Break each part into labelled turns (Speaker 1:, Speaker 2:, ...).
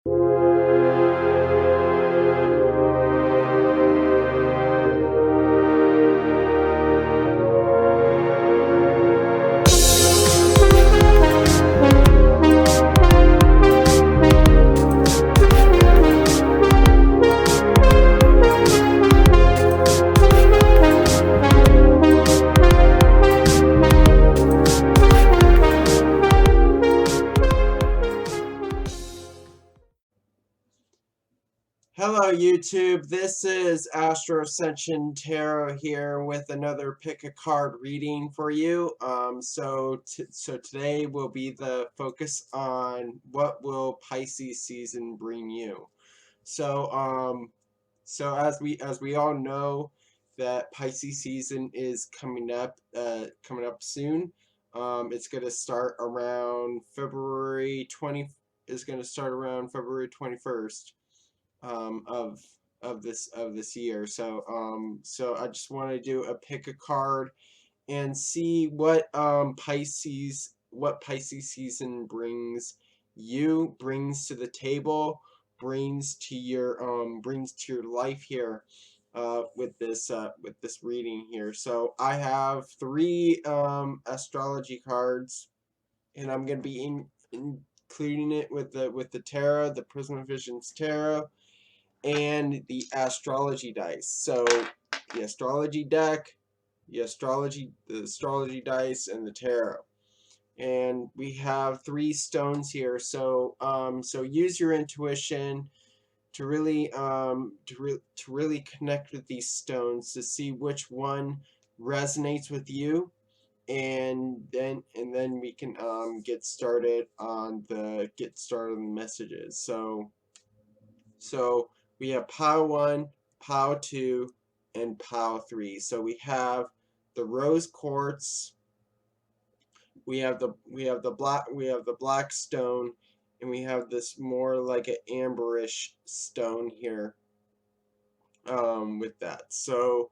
Speaker 1: Hello YouTube, this is Astro-Ascension Tarot here with another pick a card reading for you. So today will be the focus on what will Pisces season bring you. So as we all know that Pisces season is coming up soon. It's going to start around February 21st. Of this year. So I just want to do a pick a card and see what Pisces season brings to the table, brings to your life here with this reading here. So I have 3 astrology cards, and I'm going to be including it with the tarot, the Prism of Visions tarot, and the astrology dice. So the astrology deck, the astrology dice, and the tarot. And we have 3 stones here. So so use your intuition to really really connect with these stones to see which one resonates with you, and then we can get started on the messages. So we have pile 1, pile 2, and pile 3. So we have the rose quartz, we have the black stone, and we have this more like an amberish stone here with that. So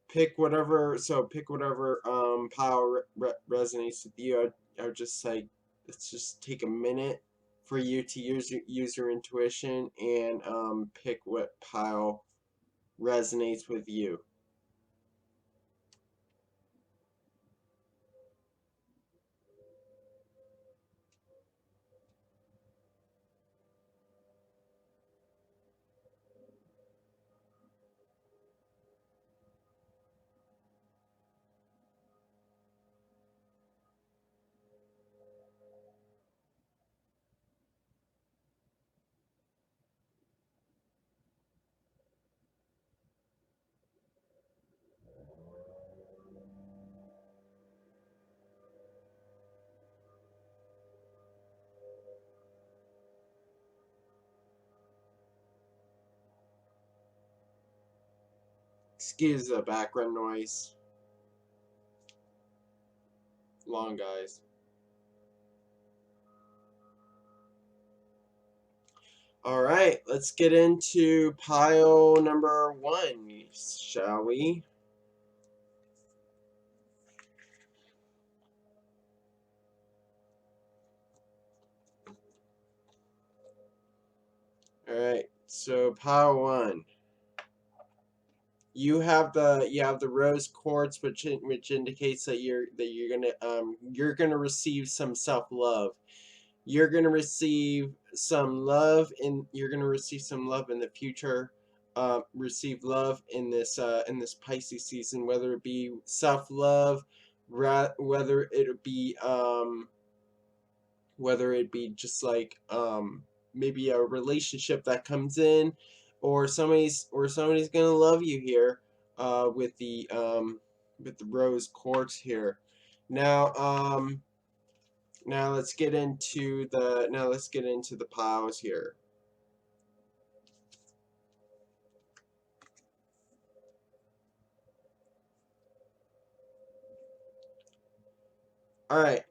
Speaker 1: pick whatever pile resonates with you. I would just say let's just take a minute for you to use your intuition and pick what pile resonates with you. Excuse the background noise. Long guys. Alright, let's get into pile number 1, shall we? Alright, so pile 1. You have the rose quartz, which indicates that you're gonna receive some self-love. You're gonna receive some love in the future. Receive love in this Pisces season, whether it be self-love, whether it be just like maybe a relationship that comes in, or somebody's gonna love you here with the rose quartz here. Now let's get into the piles here. Alright,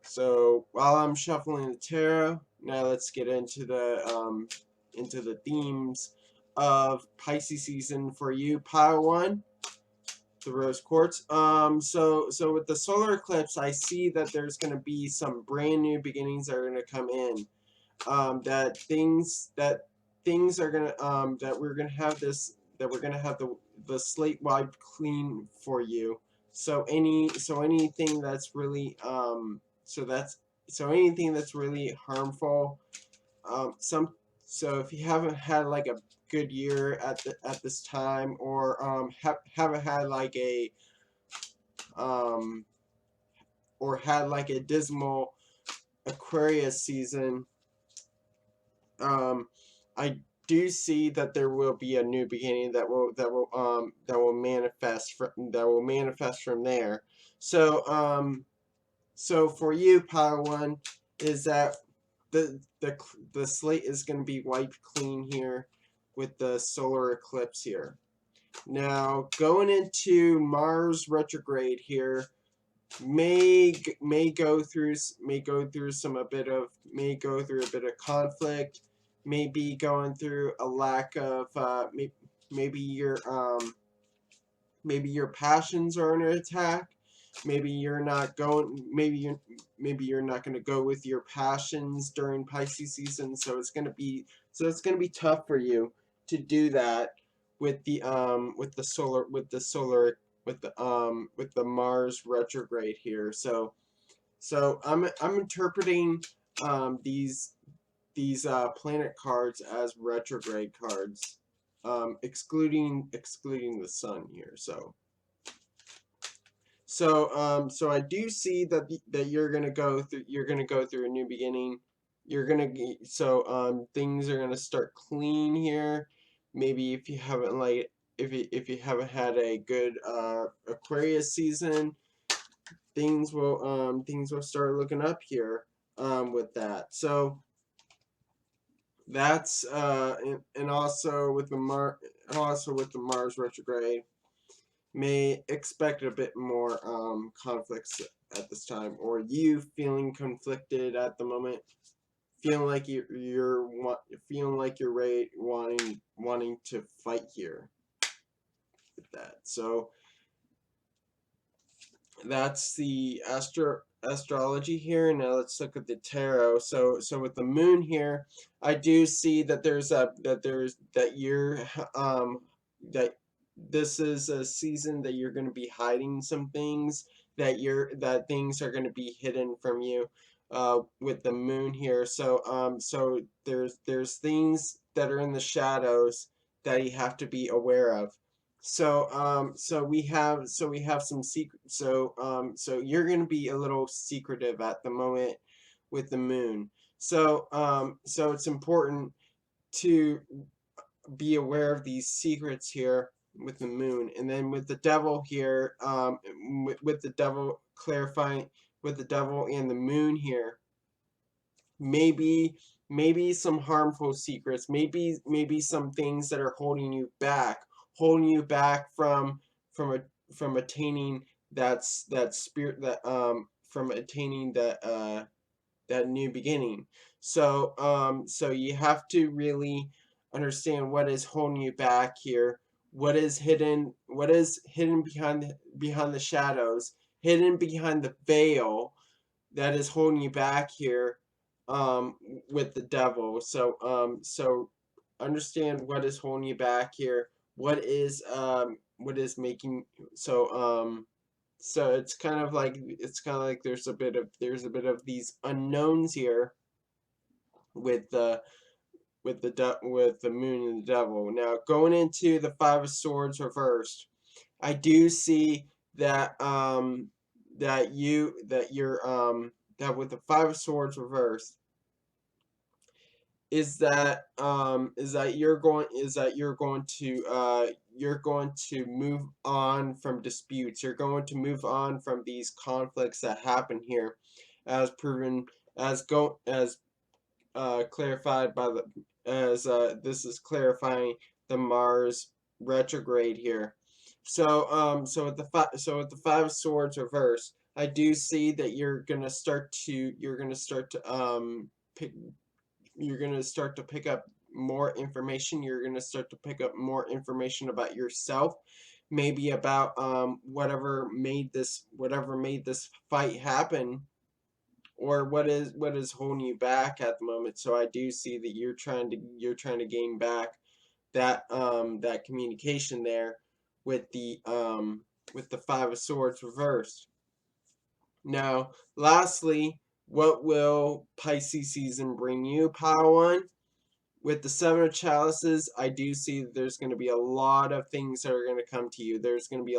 Speaker 1: so while I'm shuffling the tarot, now let's get into the themes of Pisces season for you. Pile 1, the rose quartz. So with the solar eclipse, I see that there's going to be some brand new beginnings that are going to come in. that things are gonna that we're gonna have this that we're gonna have the slate wiped clean for you. So anything that's really so anything that's really harmful, some so if you haven't had like a good year at this time, or haven't had like a um or had like a dismal Aquarius season, I do see that there will be a new beginning that will manifest from there. So so for you, Pile One, is that the the the slate is going to be wiped clean here with the solar eclipse here. Now going into Mars retrograde here, may go through a bit of conflict, maybe going through a lack of maybe maybe your passions are under attack. Maybe you're not going. Maybe you're not going to go with your passions during Pisces season. So it's gonna be tough for you to do that with with the Mars retrograde here. So I'm interpreting these planet cards as retrograde cards, excluding the sun here. So I do see that you're gonna go through a new beginning. Things are gonna start clean here. Maybe if you haven't if you haven't had a good Aquarius season, things will start looking up here with that. So that's and also with the Mars retrograde, may expect a bit more conflicts at this time, or you feeling conflicted at the moment, feeling like feeling like you're ready, wanting to fight here with that. So that's the astrology here. Now let's look at the tarot. So with the moon here, I do see that that this is a season that you're going to be hiding some things, that things are going to be hidden from you with the moon here. So there's things that are in the shadows that you have to be aware of. So we have some secret. So you're gonna be a little secretive at the moment with the moon. So it's important to be aware of these secrets here with the moon, and then with the devil here, with the devil clarifying, with the devil and the moon here, maybe some harmful secrets, maybe some things that are holding you back from from attaining that spirit, that from attaining that new beginning. So you have to really understand what is holding you back here, what is hidden behind the shadows, hidden behind the veil that is holding you back here with the devil. So understand what is holding you back here. What is making so it's kind of like there's a bit of these unknowns here with with the moon and the devil. Now going into the Five of Swords reversed, I do see that that with the Five of Swords reversed, you're going to move on from disputes. You're going to move on from these conflicts that happen here, as proven as clarified by the as this is clarifying the Mars retrograde here. So with the Five of Swords reverse, I do see that you're gonna start to pick you're gonna start to pick up more information. You're gonna start to pick up more information about yourself, maybe about whatever made this fight happen or what is holding you back at the moment. So I do see that you're trying to gain back that that communication there with the Five of Swords reversed. Now, lastly, what will Pisces season bring you, Padawan? With the Seven of Chalices, I do see that there's going to be a lot of things that are going to come to you. There's going to be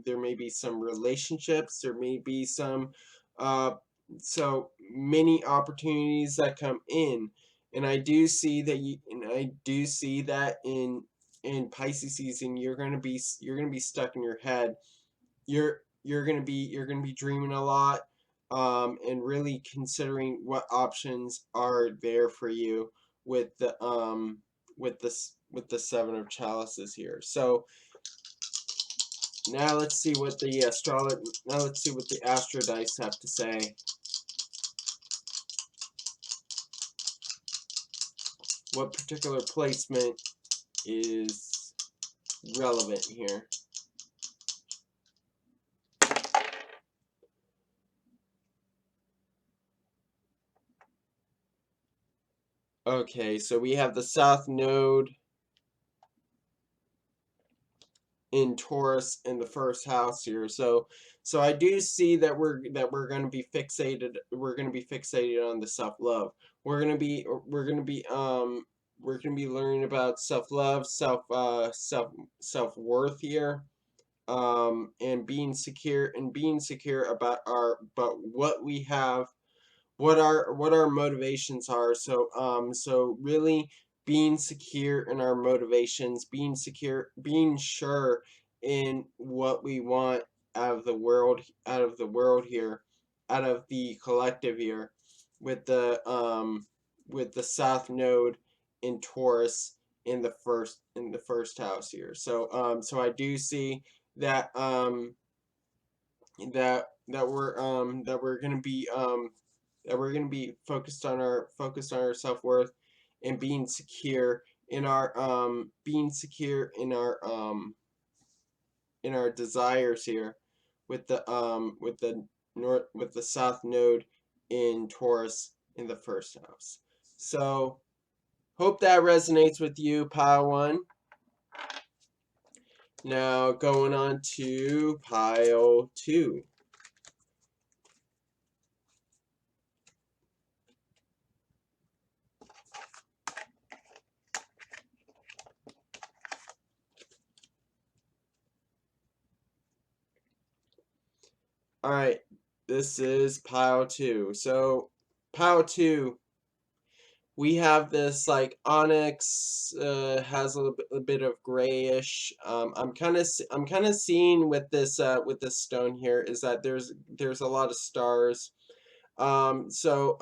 Speaker 1: there may be some relationships, there may be some uh so many opportunities that come in, and I do see that in Pisces season you're going to be stuck in your head. You're gonna be dreaming a lot, and really considering what options are there for you with the Seven of Chalices here. So now let's see what the Astro dice have to say. What particular placement is relevant here? Okay, so we have the South Node in Taurus in the first house here. So I do see that we're going to be fixated. We're going to be fixated on the self-love. We're going to be learning about self-love, self-worth here, and being secure about what we have, what our motivations are. So really being secure in our motivations, being sure in what we want out of the world here, out of the collective here, with the South Node in Taurus in the first house here. So I do see that that we're gonna be focused on our self-worth, and being secure in our in our desires here, with the South Node in Taurus in the first house. So hope that resonates with you, Pile 1. Now going on to Pile 2. Alright, this is Pile 2. So Pile 2, we have this like onyx, has a bit of grayish. I'm kind of seeing with this stone here is that there's a lot of stars. So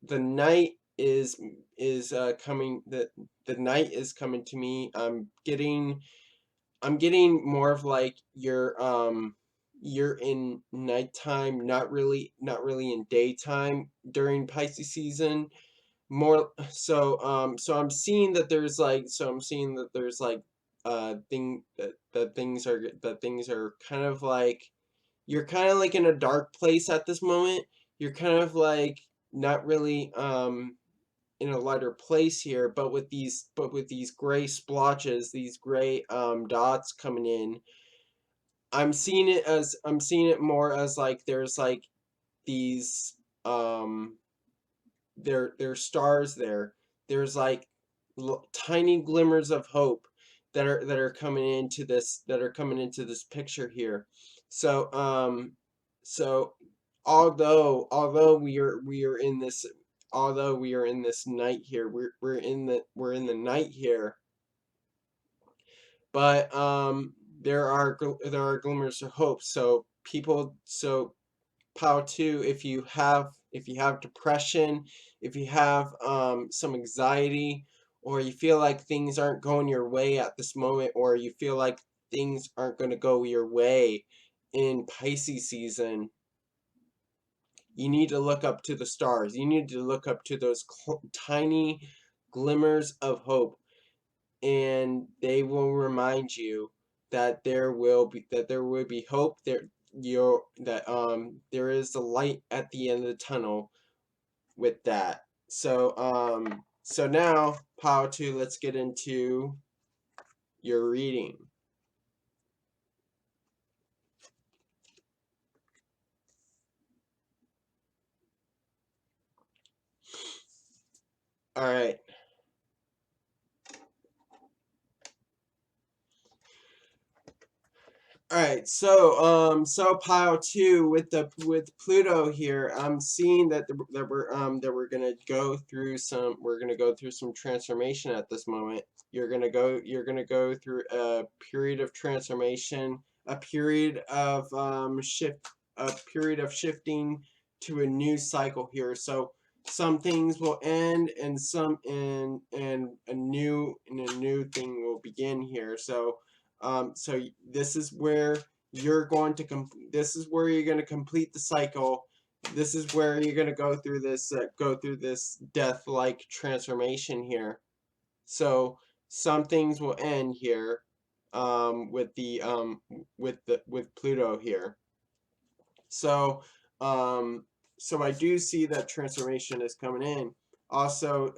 Speaker 1: the night is coming. The night is coming to me. I'm getting more of like you're in nighttime, not really in daytime during Pisces season. More so I'm seeing that there's like that things are kind of like, you're kind of like in a dark place at this moment. You're kind of like not really in a lighter place here, but with these gray splotches, these gray dots coming in. I'm seeing it more as like there's like these there's stars there. There's like tiny glimmers of hope that are coming into this picture here. So so although we are in this night here, we're in the night here, but there are glimmers of hope. So Pile 2, if you have depression, if you have some anxiety, or you feel like things aren't going your way at this moment, or you feel like things aren't going to go your way in Pisces season, you need to look up to the stars. You need to look up to those tiny glimmers of hope, and they will remind you that there will be hope. there is a light at the end of the tunnel with that. So now, pile 2, let's get into your reading. All right. All right, so pile 2 with Pluto here, I'm seeing that we're gonna go through some transformation at this moment. You're gonna go through a period of transformation, a period of shifting to a new cycle here. So some things will end, and a new thing will begin here. So this is where you're going to complete the cycle. This is where you're going to go through this death-like transformation here. So some things will end here with Pluto here. So so I do see that transformation is coming in. Also,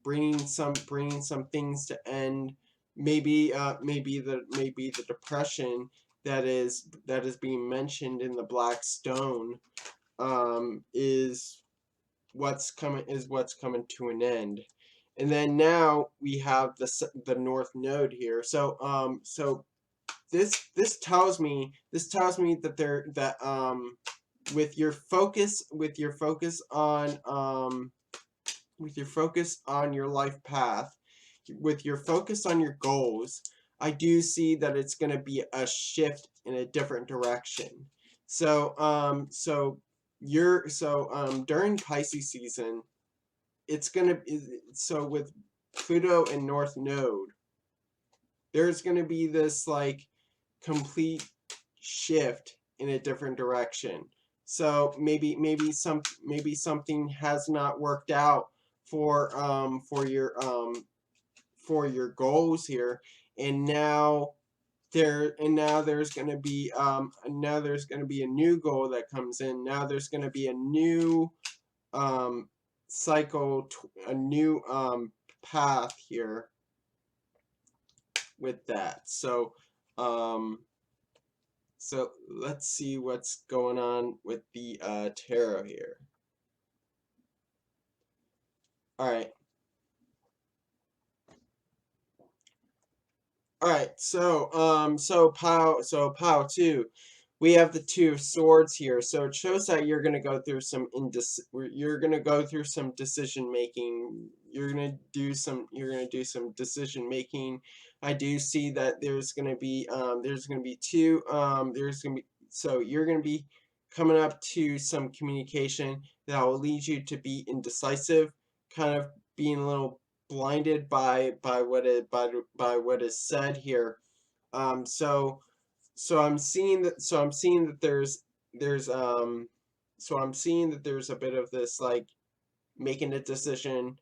Speaker 1: bringing some things to end. Maybe the depression that is being mentioned in the Black Stone is what's coming to an end. And then now we have the North Node here. So this tells me that with your focus on your life path, with your focus on your goals, I do see that it's going to be a shift in a different direction. During Pisces season, it's going to with Pluto and North Node, there's going to be this like complete shift in a different direction. So maybe something has not worked out for your goals here, and now there's going to be a new goal that comes in. Now there's going to be a new cycle, a new path here with that. So let's see what's going on with the tarot here. All right. All right. So pile 2, we have the 2 of Swords here. So it shows that you're going to go through some decision making. You're going to do some decision making. I do see that there's going to be so you're going to be coming up to some communication that will lead you to be indecisive, kind of being a little blinded by what is said here. So I'm seeing that there's a bit of this like making a decision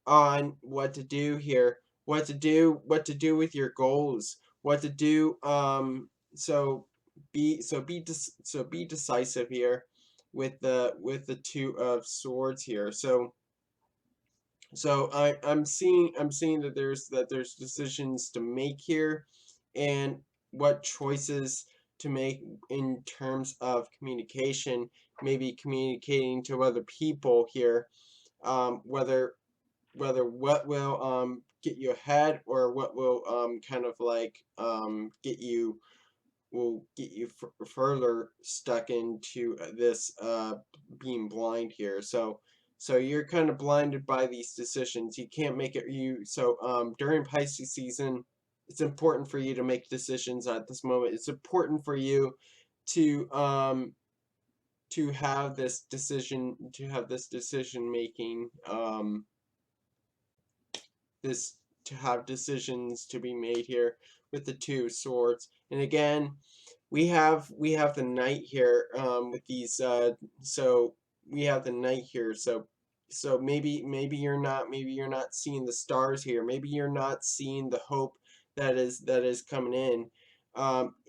Speaker 1: on what to do here, what to do with your goals, what to do. Be decisive here with the 2 of Swords here. So I'm seeing that there's decisions to make here, and what choices to make in terms of communication, maybe communicating to other people here, whether what will get you ahead, or what will kind of like get you further stuck into this being blind here. So you're kind of blinded by these decisions. You can't make it. During Pisces season, it's important for you to make decisions at this moment. It's important for you to have this decision making, to have decisions to be made here with the 2 of Swords. And again, we have the Knight here with these. So we have the Knight here. So maybe you're not seeing the stars here. Maybe you're not seeing the hope that is coming in.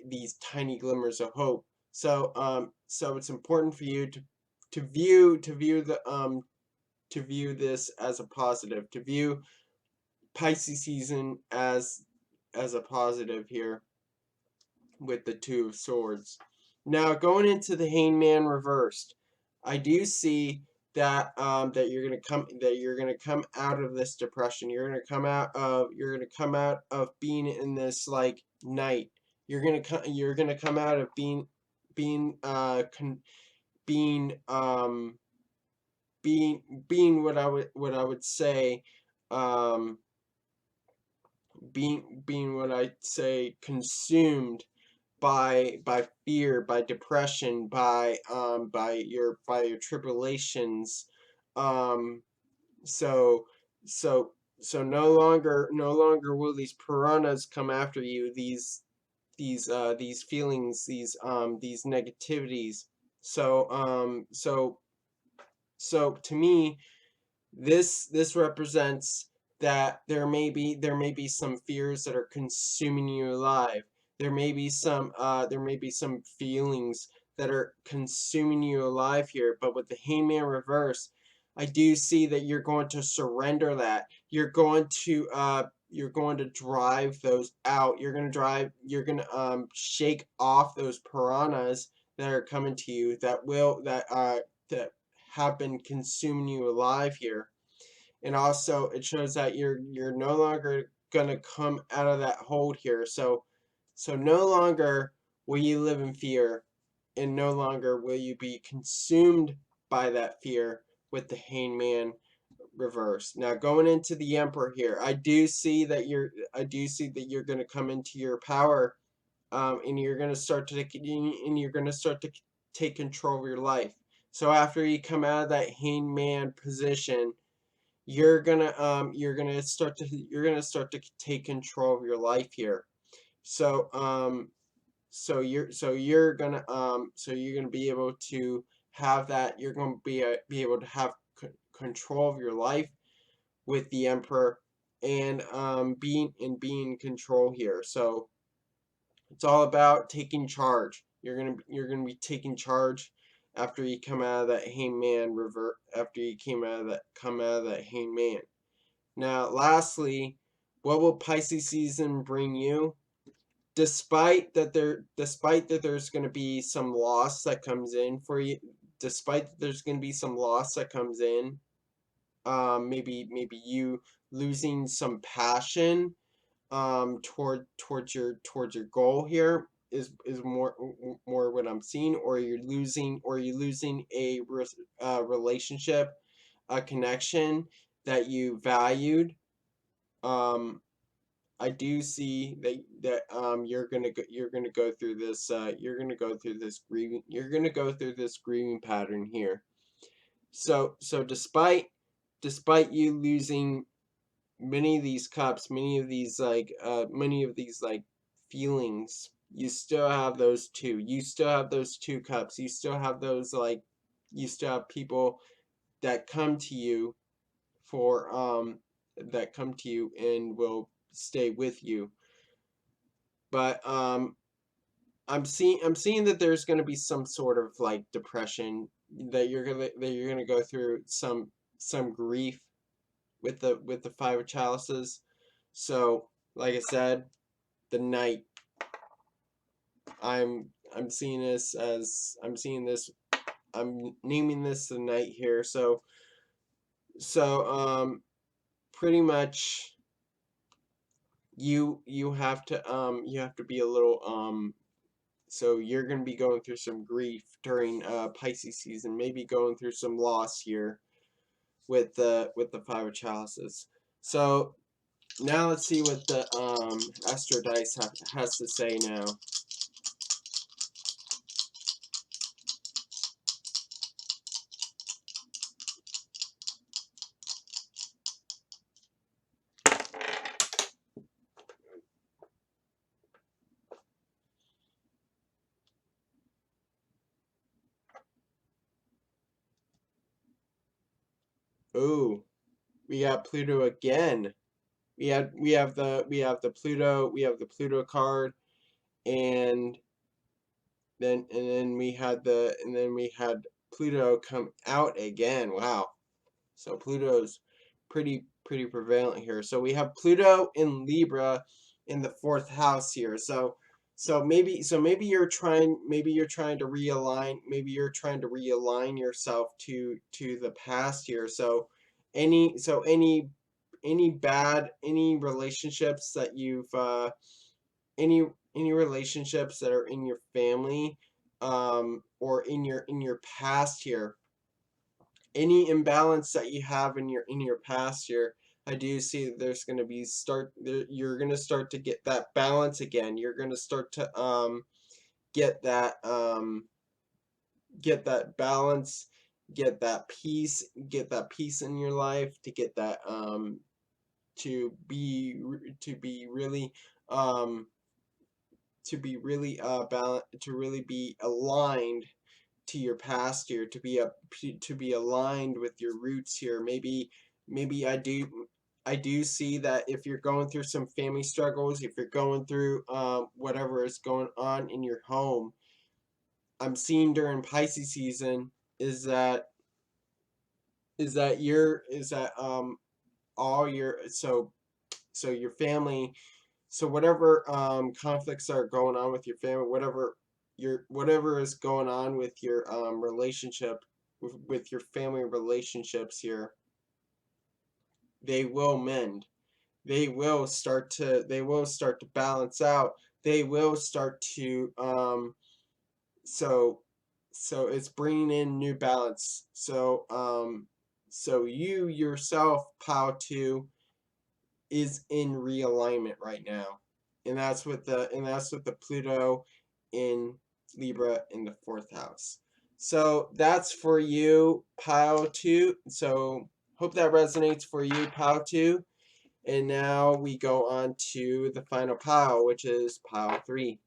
Speaker 1: These tiny glimmers of hope. So it's important for you to view this as a positive, to view Pisces season as a positive here with the Two of Swords. Now going into the Hangman reversed, I do see that that you're gonna come out of this depression. You're gonna come out of being in this like night. You're gonna come out of being being being what I would say um being what I'd say consumed by fear, by depression, by your tribulations. Um, so so so no longer will these piranhas come after you. These feelings, these negativities. So so to me, this represents that there may be some fears that are consuming you alive. There may be some feelings that are consuming you alive here. But with the Hangman reverse, I do see that you're going to surrender that. You're going to drive those out. You're gonna shake off those piranhas that are coming to you, that have been consuming you alive here. And also it shows that you're no longer gonna come out of that hold here. So no longer will you live in fear, and no longer will you be consumed by that fear with the Hangman reverse. Now going into the Emperor here, I do see that you're gonna come into your power, and you're gonna start to take control of your life. So after you come out of that Hangman position, you're gonna start to take control of your life here. So so you're gonna be able to have that. You're gonna be able to have control of your life with the Emperor, and being in control here. So it's all about taking charge. You're gonna be taking charge after you come out of that Hangman revert. After you come out of that Hangman. Now, lastly, what will Pisces season bring you? Despite that there's going to be some loss that comes in for you, despite that there's going to be some loss that comes in, maybe you losing some passion towards your goal here is more what I'm seeing, or you're losing a relationship, a connection that you valued. I do see that you're gonna go through this grieving pattern here. So despite you losing many of these cups, many of these like feelings, you still have those two. You still have those two cups. You still have people that come to you for that come to you and will stay with you. But I'm seeing that there's going to be some sort of like depression, that you're gonna go through some grief with the Five of Chalices. So like I said, the Knight. I'm seeing this as I'm naming this the Knight here. So pretty much you have to be a little so you're going to be going through some grief during Pisces season, maybe going through some loss here with the Five of Chalices. So now let's see what the Astro Dice has to say now. Ooh, we got Pluto again. We have the Pluto card, and then we had Pluto come out again. Wow. So Pluto's pretty prevalent here. So we have Pluto in Libra in the 4th house here. So maybe you're trying to realign yourself to the past here. So any relationships that you've any relationships that are in your family or in your past here, any imbalance that you have in your past here, I do see that there's going to be you're going to start to get that balance again. You're going to start to get that balance, get that peace in your life, to get that to be really um to really be aligned to your past here, to be aligned with your roots here. Maybe I do see that if you're going through some family struggles, if you're going through whatever is going on in your home, I'm seeing during Pisces season is that all your your family, so whatever conflicts are going on with your family, whatever is going on with your relationship with your family relationships here, they will mend. They will start to balance out. They will start to so it's bringing in new balance. So you yourself, Pao 2, is in realignment right now, and that's with the Pluto in Libra in the 4th house. So that's for you, Pile 2. So hope that resonates for you, Pile 2. And now we go on to the final pile, which is Pile 3.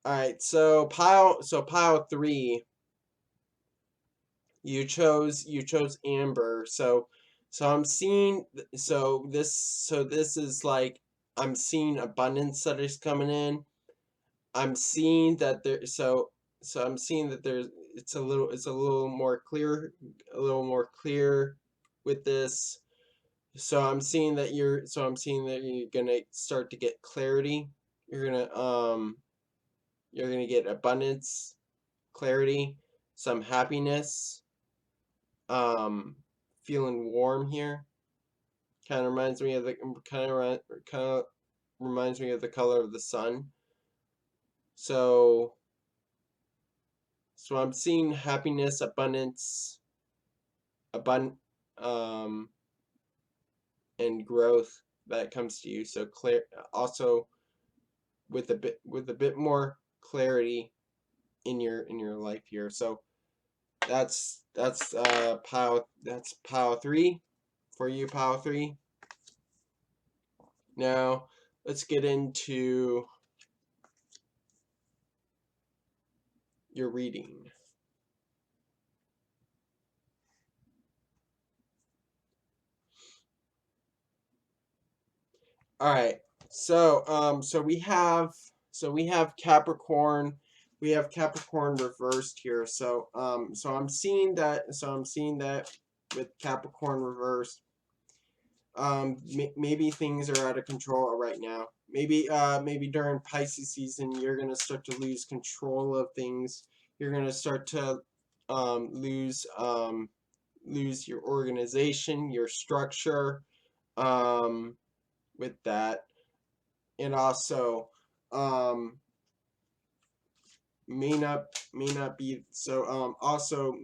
Speaker 1: Alright, so pile 3, you chose amber. So I'm seeing, this is like, I'm seeing abundance that is coming in. I'm seeing that I'm seeing that there's it's a little more clear, with this. So I'm seeing that you're gonna start to get clarity. You're gonna get abundance, clarity, some happiness, feeling warm here. Kind of reminds me of the reminds me of the color of the sun. So I'm seeing happiness, abundance, um, and growth that comes to you. So also with a bit more clarity in your life here. So that's pile 3 for you, pile 3. Now let's get into your reading. All right. So we have Capricorn. We have Capricorn reversed here. So I'm seeing that with Capricorn reversed, maybe things are out of control right now. Maybe during Pisces season you're gonna start to lose control of things. You're gonna start to lose your organization, your structure, with that. And also may not be so. Also,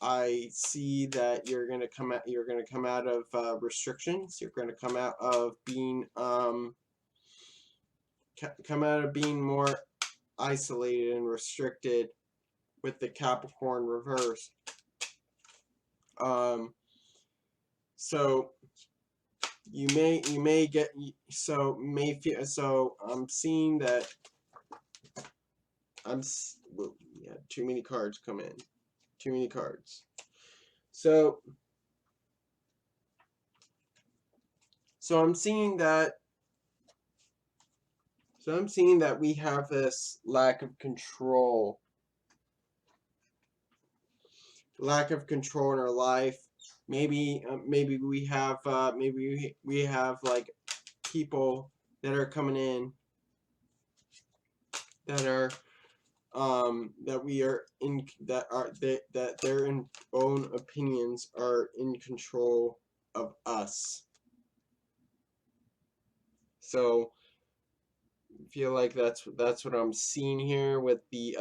Speaker 1: I see that you're gonna come out of restrictions. You're gonna come out of being more isolated and restricted with the Capricorn reverse. So you may get, so may feel, so I'm seeing that well, yeah, too many cards come in, too many cards. So I'm seeing that, we have this lack of control in our life. Maybe we have we have like people that are coming in that are that we are in, that their own opinions are in control of us. So feel like that's what I'm seeing here with the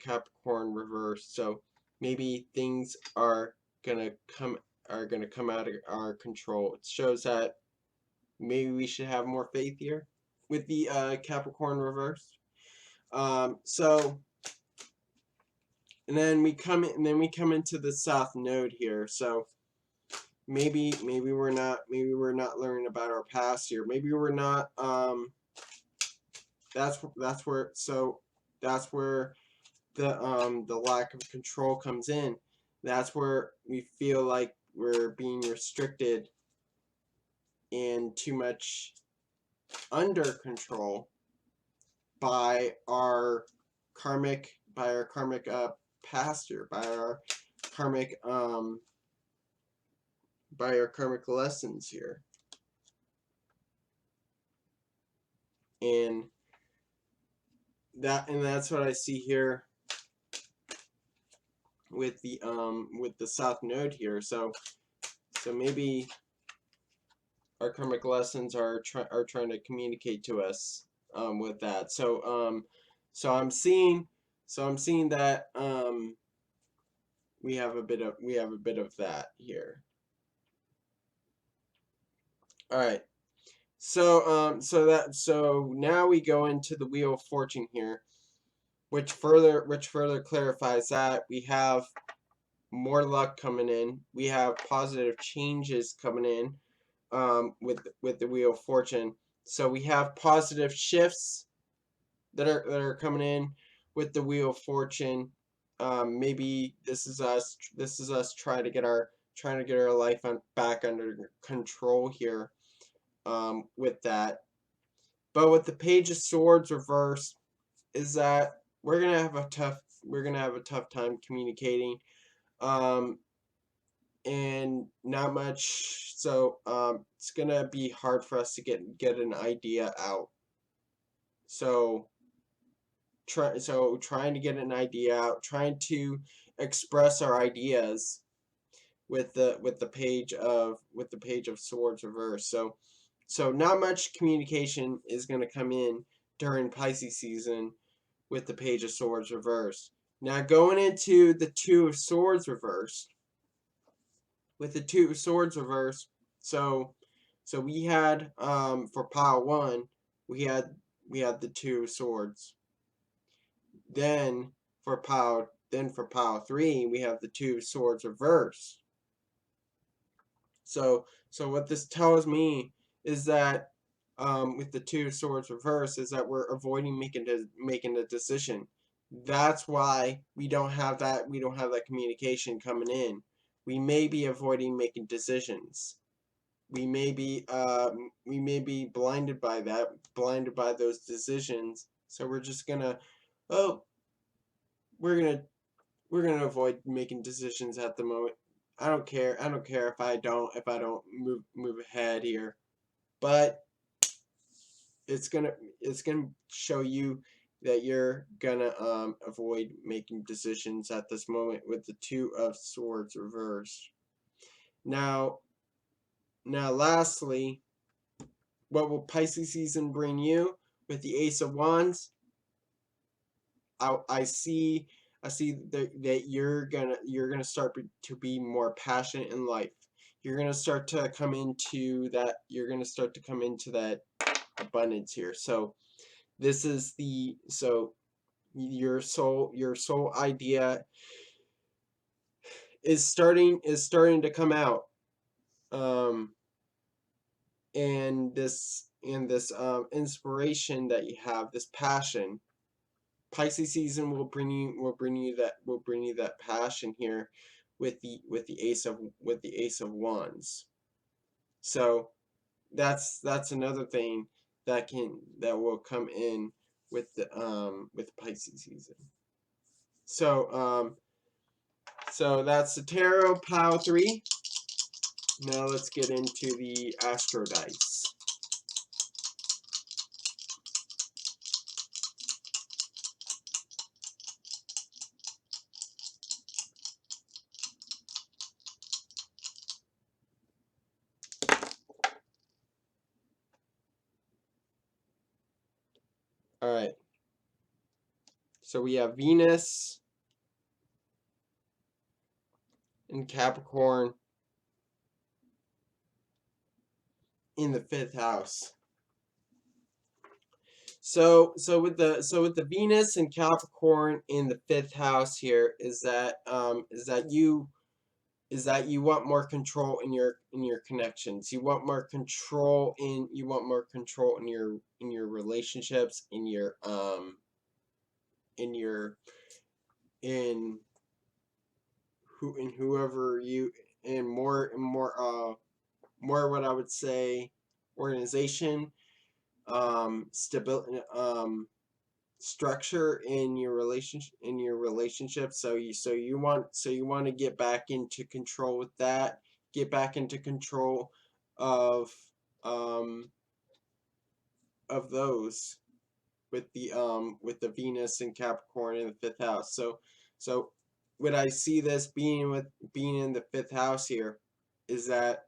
Speaker 1: Capricorn reverse. So maybe things are gonna come out of our control. It shows that maybe we should have more faith here with the Capricorn reverse. So and then we come into the South Node here. So maybe we're not learning about our past here. Maybe we're not that's where the lack of control comes in. That's where we feel like we're being restricted and too much under control by our karmic past year, by our karmic lessons here. And that's what I see here with the South Node here. So maybe our karmic lessons are trying to communicate to us with that. So I'm seeing that we have a bit of that here. All right. So now we go into the Wheel of Fortune here, which further clarifies that we have more luck coming in. We have positive changes coming in with the Wheel of Fortune. So we have positive shifts that are coming in with the Wheel of Fortune. Maybe this is us trying to get our life back under control here with that. But with the Page of Swords reverse, is that we're gonna have a tough time communicating, and not much. So it's gonna be hard for us to get an idea out. So trying to get an idea out, trying to express our ideas with the Page of Swords reverse. So not much communication is going to come in during Pisces season with the Page of Swords reverse. Now going into the Two of Swords reverse. With the Two of Swords reverse, so we had for pile 1, we had the Two of Swords. Then for pile 3, we have the Two of Swords reverse. So what this tells me is that with the Two of Swords reverse is that we're avoiding making a decision. That's why we don't have that communication coming in. We may be avoiding making decisions. We may be blinded by those decisions. So we're just gonna we're gonna avoid making decisions at the moment. I don't care if I don't move ahead here, but it's gonna show you that you're gonna avoid making decisions at this moment with the Two of Swords reverse. Now lastly, what will Pisces season bring you with the Ace of Wands? I see that you're gonna start to be more passionate in life. You're gonna start to come into that. Abundance here. So this is your soul idea is starting to come out. this inspiration that you have, this passion. Pisces season will bring you that passion here with the Ace of Wands. So that's another thing that will come in with Pisces season. So so that's the tarot pile 3. Now let's get into the astro dice. All right. So we have Venus in Capricorn in the 5th house. So with the Venus and Capricorn in the 5th house here is that you want more control in your connections. You want more control in your relationships, in whoever you, and more what I would say, organization, stability, structure in your relationship. So you want to get back into control with that. Get back into control of those with the Venus and Capricorn in the 5th house. So what I see this being in the 5th house here is that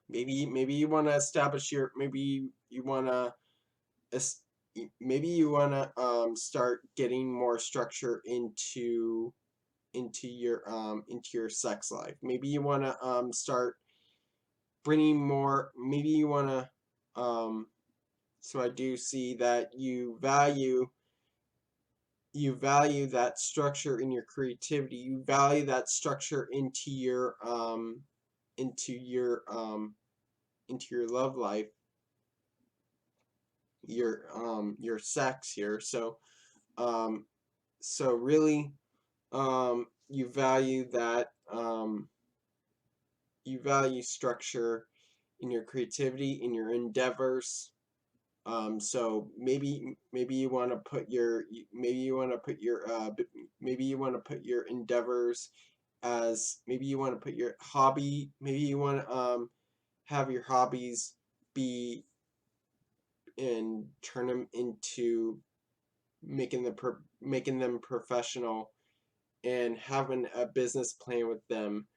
Speaker 1: maybe you want to establish your, maybe you want to start getting more structure into your sex life. Maybe you want to start bringing more. Maybe you want to so I do see that you value that structure in your creativity. You value that structure into your love life, your sex here. So really you value that, you value structure in your creativity, in your endeavors. So maybe you want to put your endeavors as, maybe you want to put your hobby, maybe you want to have your hobbies be and turn them into making them professional, and having a business plan with them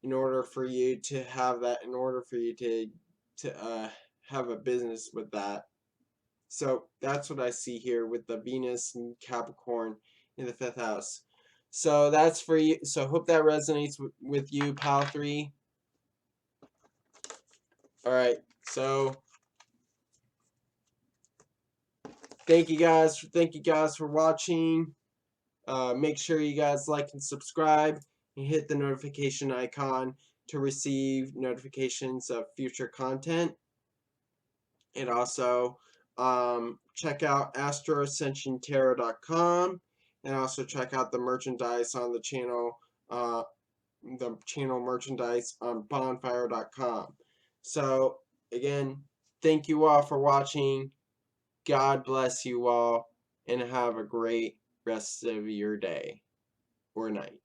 Speaker 1: in order for you to have that, in order for you to have a business with that. So that's what I see here with the Venus and Capricorn in the 5th house. So that's for you. So hope that resonates with you, pile 3. All right. So thank you guys for watching. Make sure you guys like and subscribe and hit the notification icon to receive notifications of future content. And also check out Astro-Ascension-Tarot.com, and also check out the merchandise on the channel, merchandise on bonfire.com. So again, thank you all for watching. God bless you all, and have a great rest of your day or night.